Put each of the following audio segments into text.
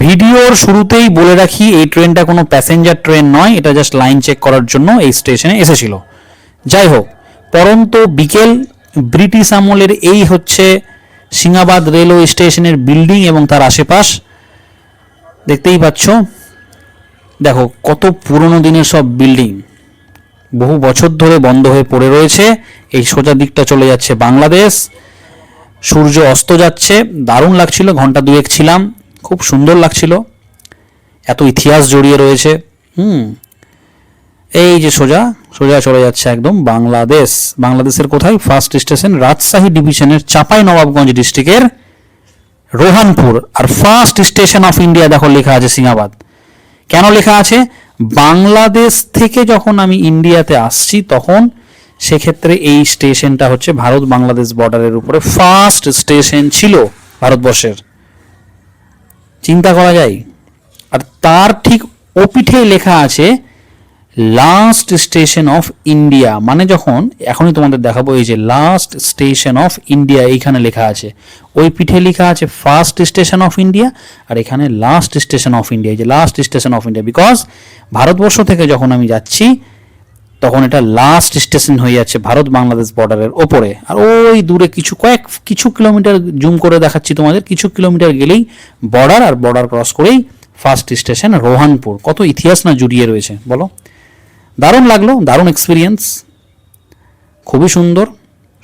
ভিডিওর শুরুতেই বলে রাখি, এই ট্রেনটা কোনো প্যাসেঞ্জার ট্রেন নয়, এটা জাস্ট লাইন চেক করার জন্য এই স্টেশনে এসেছিল। যাই হোক, পরন্ত বিকেল, ব্রিটিশ আমলের এই হচ্ছে সিংহাবাদ রেলওয়ে স্টেশনের বিল্ডিং এবং তার আশেপাশ। দেখতেই পাচ্ছ, দেখো কত পুরনো দিনের সব বিল্ডিং, বহু বছর ধরে বন্ধ হয়ে পড়ে রয়েছে। এই সোজা দিকটা চলে যাচ্ছে বাংলাদেশ, সূর্য অস্ত যাচ্ছে, দারুণ লাগছিল। ঘন্টা দুয়েক ছিলাম, খুব সুন্দর লাগছিল, এত ইতিহাস জড়িয়ে রয়েছে। এই যে সোজা সোজা চলে যাচ্ছে একদম বাংলাদেশ। বাংলাদেশের কোথায়? ফার্স্ট স্টেশন রাজশাহী ডিভিশনের চাঁপাই নবাবগঞ্জ ডিস্ট্রিক্টের রোহানপুর। আর ফার্স্ট স্টেশন অফ ইন্ডিয়া দেখো লেখা আছে সিংহাবাদ। কেন লেখা আছে? বাংলাদেশ থেকে যখন আমি ইন্ডিয়াতে আসছি তখন সেক্ষেত্রে এই স্টেশনটা হচ্ছে ভারত বাংলাদেশ বর্ডারের উপরে ফার্স্ট স্টেশন ছিল ভারতবর্ষের। চিন্তা করা যায়। আর তার ঠিক ওপিঠে লেখা আছে লাস্ট স্টেশন অফ ইন্ডিয়া। মানে যখন এখনই তোমাদের দেখাবো, এই যে লাস্ট স্টেশন অফ ইন্ডিয়া এইখানে লেখা আছে, ওই পিঠে লেখা আছে ফার্স্ট স্টেশন অফ ইন্ডিয়া, আর এখানে লাস্ট স্টেশন অফ ইন্ডিয়া। এই যে last station of India, because Bharatvarsha থেকে যখন আমি যাচ্ছি তখন এটা লাস্ট স্টেশন হয়ে যাচ্ছে ভারত বাংলাদেশ বর্ডারের ওপরে। আর ওই দূরে কিছু কিলোমিটার জুম করে দেখাচ্ছি তোমাদের, কিছু কিলোমিটার গেলেই বর্ডার, আর বর্ডার ক্রস করেই ফার্স্ট স্টেশন রোহানপুর। কত ইতিহাস না জুড়িয়ে রয়েছে বলো। দারুণ লাগলো, দারুণ এক্সপিরিয়েন্স, খুবই সুন্দর।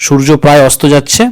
সূর্য প্রায় অস্ত যাচ্ছে।